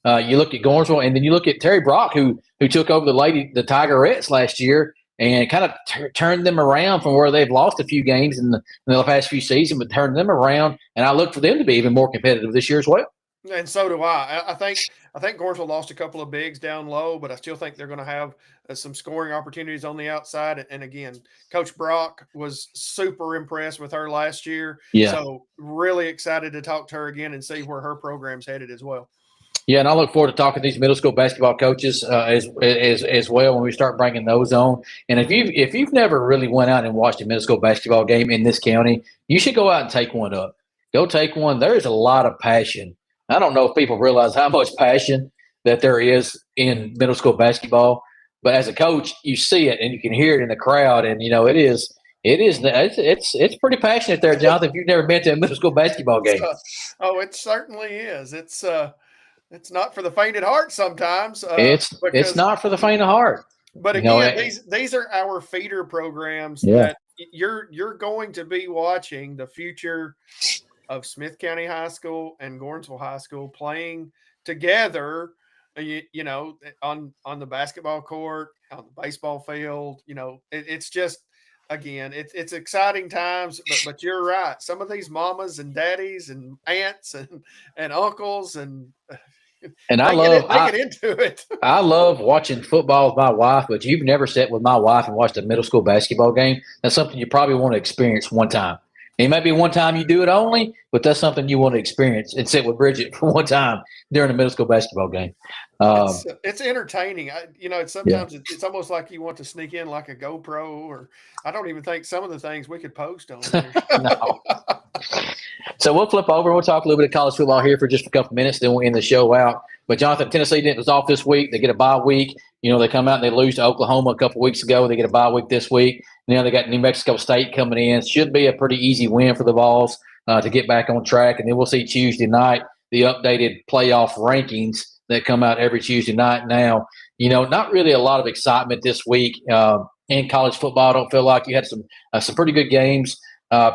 you look at Gornsville, and then you look at Terry Brock, who took over the Tigerettes last year and kind of turned them around from where they've lost a few games in the past few seasons, but turned them around. And I look for them to be even more competitive this year as well.
And so do I. I think Gornsville lost a couple of bigs down low, but I still think they're going to have some scoring opportunities on the outside. And again, Coach Brock was super impressed with her last year.
Yeah.
So really excited to talk to her again and see where her program's headed as well.
Yeah, and I look forward to talking to these middle school basketball coaches as well when we start bringing those on. And if you've never really went out and watched a middle school basketball game in this county, you should go out and take one up. Go take one. There's a lot of passion. I don't know if people realize how much passion that there is in middle school basketball, but as a coach, you see it and you can hear it in the crowd, and it's pretty passionate there, Jonathan. If you've never been to a middle school basketball game,
it certainly is. It's not for the faint at heart sometimes.
It's not for the faint of heart.
But again, these are our feeder programs that you're going to be watching the future of Smith County High School and Gornsville High School playing together, on the basketball court, on the baseball field. It's just, again, it's exciting times, but you're right. Some of these mamas and daddies and aunts and uncles and I get into it.
I love watching football with my wife, but you've never sat with my wife and watched a middle school basketball game. That's something you probably want to experience one time. It might be one time you do it only, but that's something you want to experience and sit with Bridget for one time during a middle school basketball game.
It's entertaining. Sometimes it's almost like you want to sneak in like a GoPro, or I don't even think some of the things we could post on there.
No. So we'll flip over and we'll talk a little bit of college football here for just a couple minutes, then we'll end the show out. But Jonathan, Tennessee was off this week. They get a bye week. They come out and they lose to Oklahoma a couple weeks ago. They get a bye week this week. Now they got New Mexico State coming in. Should be a pretty easy win for the Vols to get back on track. And then we'll see Tuesday night the updated playoff rankings that come out every Tuesday night now. Not really a lot of excitement this week in college football. I don't feel like you had some pretty good games.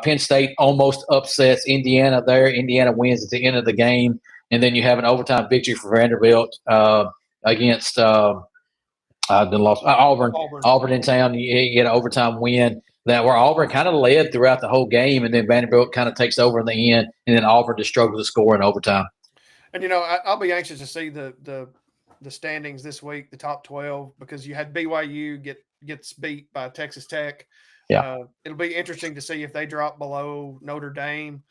Penn State almost upsets Indiana there. Indiana wins at the end of the game. And then you have an overtime victory for Vanderbilt against Auburn. Auburn in town. You get an overtime win. that where Auburn kind of led throughout the whole game, and then Vanderbilt kind of takes over in the end, and then Auburn just struggled to score in overtime.
And I'll be anxious to see the standings this week, the top 12, because you had BYU gets beat by Texas Tech.
Yeah.
It'll be interesting to see if they drop below Notre Dame.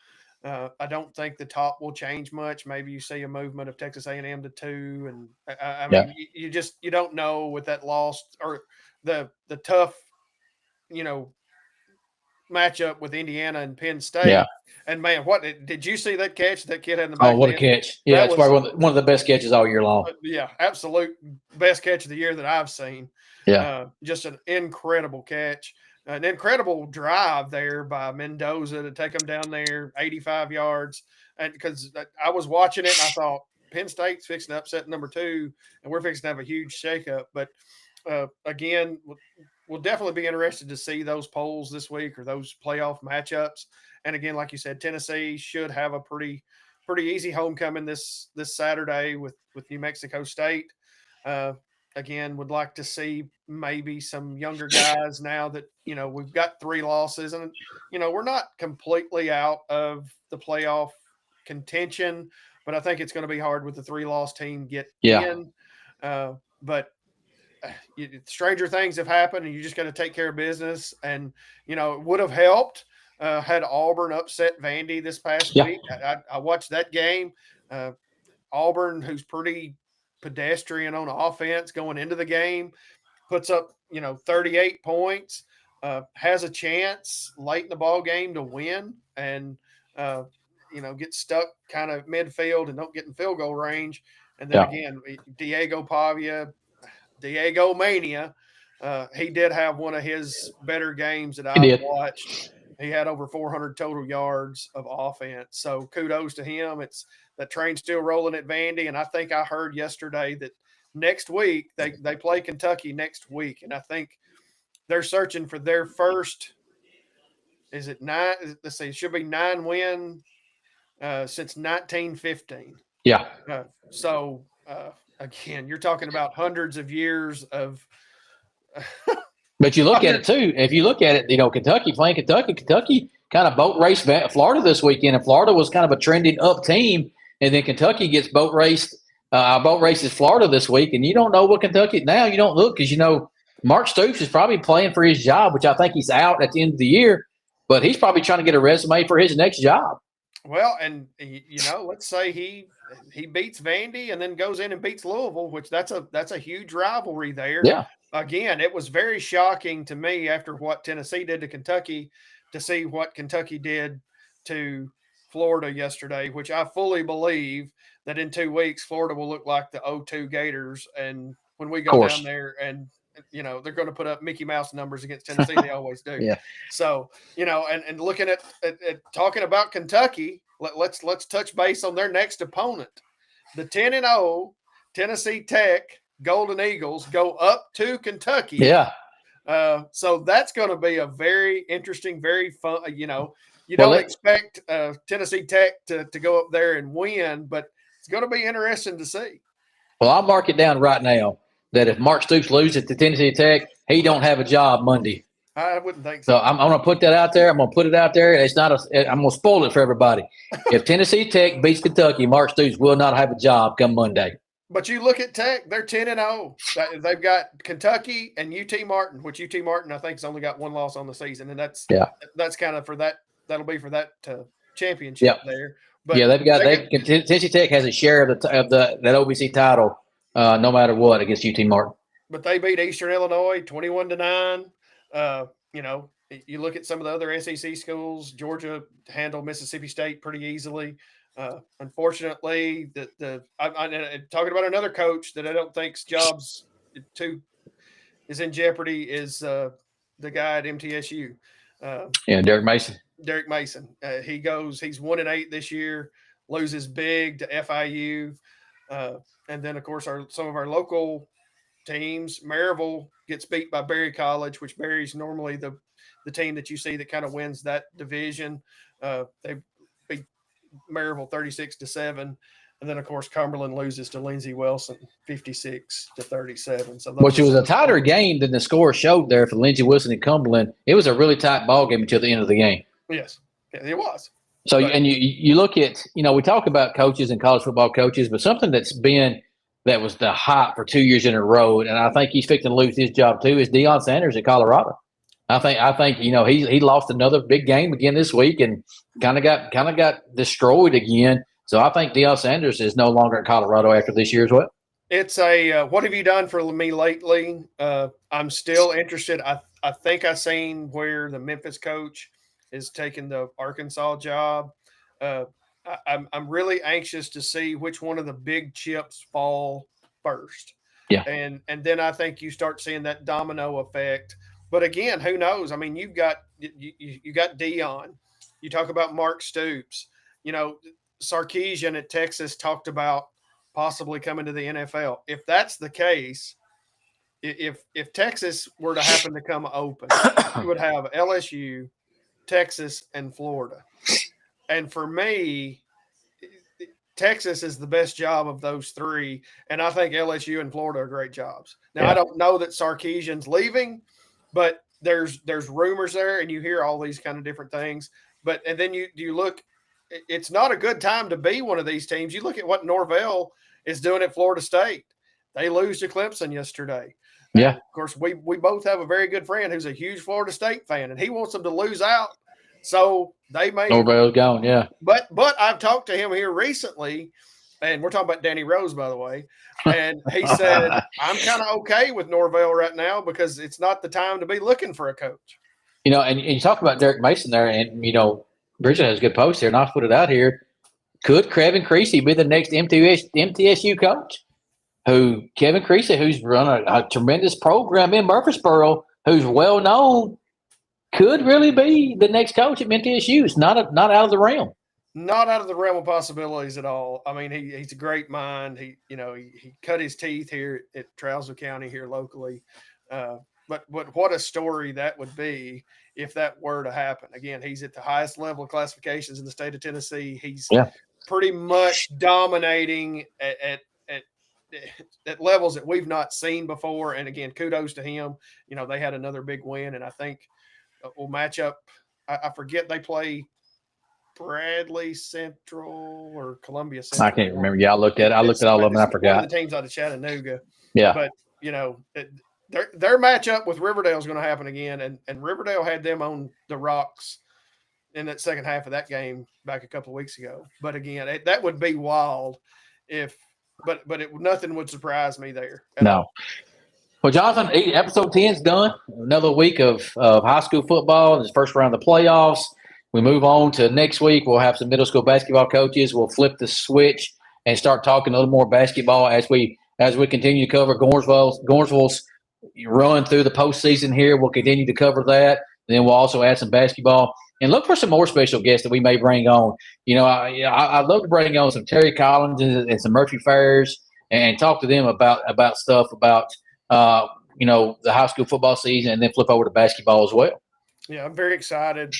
I don't think the top will change much. Maybe you see a movement of Texas A&M to 2, and I mean, you don't know with that loss or the tough, matchup with Indiana and Penn State.
Yeah.
And man, what did you see that catch that kid had in the
Oh,
back?
what a catch! Yeah, it's probably one of the best catches all year long.
Yeah, absolute best catch of the year that I've seen.
Yeah,
just an incredible catch, an incredible drive there by Mendoza to take them down there 85 yards. And because I was watching it and I thought Penn State's fixing to upset number 2, and we're fixing to have a huge shakeup. But again, we'll definitely be interested to see those polls this week or those playoff matchups. And again, like you said, Tennessee should have a pretty easy homecoming this Saturday with New Mexico State. Again, would like to see maybe some younger guys now that we've got 3 losses, and we're not completely out of the playoff contention, but I think it's going to be hard with the 3-loss team get in. But stranger things have happened, and you just got to take care of business. And it would have helped had Auburn upset Vandy this past week. I watched that game. Auburn, who's pretty pedestrian on offense going into the game, puts up 38 points, has a chance late in the ball game to win, and get stuck kind of midfield and don't get in field goal range. And then again, Diego Pavia, Diego Mania, he did have one of his better games that I've watched. He had over 400 total yards of offense. So kudos to him. It's that train's still rolling at Vandy. And I think I heard yesterday that next week they play Kentucky next week. And I think they're searching for their first, is it 9? Let's see, it should be 9 win since 1915.
Yeah.
So again, you're talking about hundreds of years of.
But you look at it too. If you look at it, Kentucky playing Kentucky kind of boat raced Florida this weekend, and Florida was kind of a trending up team, and then Kentucky gets boat raced. Boat races Florida this week, and you don't know what Kentucky now. You don't look because Mark Stoops is probably playing for his job, which I think he's out at the end of the year, but he's probably trying to get a resume for his next job.
Well, and let's say he beats Vandy and then goes in and beats Louisville, which that's a huge rivalry there.
Yeah.
Again, it was very shocking to me after what Tennessee did to Kentucky to see what Kentucky did to Florida yesterday, which I fully believe that in 2 weeks Florida will look like the 0-2 Gators, and when we go down there and they're going to put up Mickey Mouse numbers against Tennessee. They always do.
Yeah.
So, and looking at talking about Kentucky, let's touch base on their next opponent. The 10-0 Tennessee Tech Golden Eagles go up to Kentucky.
Yeah.
So that's going to be a very interesting, very fun, you don't expect Tennessee Tech to go up there and win, but it's going to be interesting to see.
Well, I'll mark it down right now that if Mark Stoops loses to Tennessee Tech, he don't have a job Monday.
I wouldn't think so.
So I'm going to put that out there. I'm going to put it out there. I'm going to spoil it for everybody. If Tennessee Tech beats Kentucky, Mark Stoops will not have a job come Monday.
But you look at Tech; they're 10-0. They've got Kentucky and UT Martin, which UT Martin I think has only got 1 loss on the season, and that's kind of for that. That'll be for that championship there. But
Tennessee Tech has a share of that OVC title, no matter what, against UT Martin.
But they beat Eastern Illinois 21-9. You look at some of the other SEC schools. Georgia handled Mississippi State pretty easily. Unfortunately, I'm talking about another coach that I don't think's jobs is in jeopardy is the guy at MTSU.
Derek Mason.
Derek Mason. He's 1-8 this year, loses big to FIU. And then, of course, some of our local teams. Maryville gets beat by Berry College, which Berry's normally the team that you see that kind of wins that division. They beat Maryville 36-7. And then, of course, Cumberland loses to Lindsey Wilson 56-37. So
Which
are
was a
some
tighter
scores.
game than the score showed there for Lindsey Wilson and Cumberland. It was a really tight ball game until the end of the game.
Yes, it was.
So, and you look at, we talk about coaches and college football coaches, but something that was the hype for 2 years in a row, and I think he's fixing to lose his job too, is Deion Sanders at Colorado. I think he lost another big game again this week and kind of got destroyed again. So I think Deion Sanders is no longer at Colorado after this year as well.
It's a what have you done for me lately? I'm still interested. I think I seen where the Memphis coach is taking the Arkansas job. I'm really anxious to see which one of the big chips fall first.
Yeah,
and then I think you start seeing that domino effect. But again, who knows? I mean, you got Deion. You talk about Mark Stoops. Sarkisian at Texas talked about possibly coming to the NFL. If that's the case, if Texas were to happen to come open, you would have LSU, Texas, and Florida. And for me, Texas is the best job of those three, and I think LSU and Florida are great jobs. Now, I don't know that Sarkisian's leaving, but there's rumors there, and you hear all these kind of different things. And then you look, it's not a good time to be one of these teams. You look at what Norvell is doing at Florida State. They lose to Clemson yesterday.
Yeah.
And of course, we both have a very good friend who's a huge Florida State fan, and he wants them to lose out. So they may.
Norvell's gone, yeah.
But I've talked to him here recently, and we're talking about Danny Rose, by the way. And he said, I'm kind of okay with Norvell right now because it's not the time to be looking for a coach.
And you talk about Derek Mason there, and, Bridget has a good post here, and I'll put it out here. Could Kevin Creasy be the next MTSU coach? Kevin Creasy, who's run a tremendous program in Murfreesboro, who's well known, could really be the next coach at MTSU. It's not out of the realm.
Not out of the realm of possibilities at all. I mean, he's a great mind. He cut his teeth here at Trousdale County here locally. But what a story that would be if that were to happen. Again, he's at the highest level of classifications in the state of Tennessee. He's pretty much dominating at levels that we've not seen before. And again, kudos to him. They had another big win, and I think we'll match up. I forget they play Bradley Central or Columbia Central.
I can't remember. Yeah, I looked at all of them and I forgot.
One of the teams out of Chattanooga.
Yeah.
But, their matchup with Riverdale is going to happen again. And Riverdale had them on the rocks in that second half of that game back a couple of weeks ago. But again, that would be wild but nothing would surprise me there.
No. Well, Jonathan, episode 10 is done. Another week of high school football. This first round of the playoffs. We move on to next week. We'll have some middle school basketball coaches. We'll flip the switch and start talking a little more basketball as we continue to cover Gornsville's run through the postseason here. We'll continue to cover that. And then we'll also add some basketball and look for some more special guests that we may bring on. I'd love to bring on some Terry Collins and some Murphy Fairs and talk to them about stuff about the high school football season, and then flip over to basketball as well.
Yeah, I'm very excited.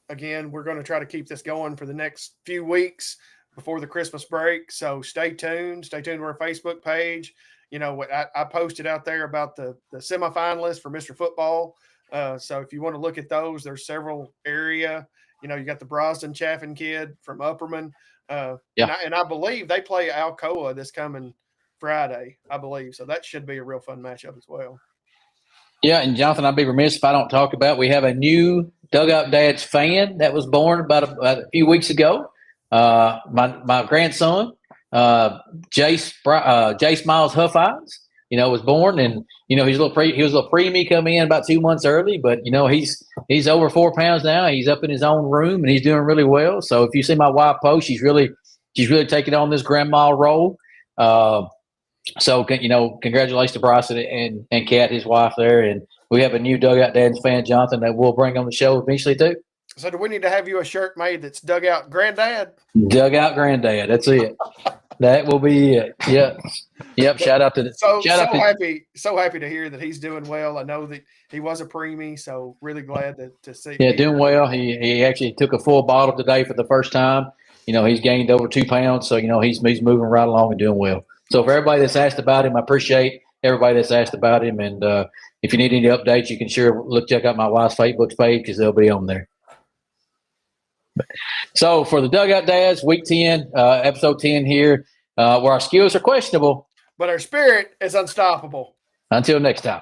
Again, we're going to try to keep this going for the next few weeks before the Christmas break. So stay tuned. Stay tuned to our Facebook page. I posted out there about the semifinalists for Mr. Football. So if you want to look at those, there's several area. You got the Brosnan Chaffin kid from Upperman. And I believe they play Alcoa this coming Friday, I believe. So that should be a real fun matchup as well.
Yeah, and Jonathan, I'd be remiss if I don't talk about, we have a new Dugout Dads fan that was born about a few weeks ago. My grandson, Jace Miles Huff Eyes, was born, and he was a little preemie come in about 2 months early, but he's over 4 pounds now. He's up in his own room and he's doing really well. So if you see my wife post, she's really taking on this grandma role. So congratulations to Bryson and Kat, his wife there, and we have a new Dugout Dads fan, Jonathan, that we'll bring on the show eventually too.
So do we need to have you a shirt made that's Dugout Granddad?
Dugout Granddad, that's it. That will be it. Yep. Shout out to the
so happy to hear that he's doing well. I know that he was a preemie, so really glad to see.
Yeah, doing well. He actually took a full bottle today for the first time. he's gained over 2 pounds. So, he's moving right along and doing well. So for everybody that's asked about him, I appreciate everybody that's asked about him. And if you need any updates, you can check out my wife's Facebook page because they'll be on there. So for the Dugout Dads, week 10, episode 10 here, where our skills are questionable,
but our spirit is unstoppable.
Until next time.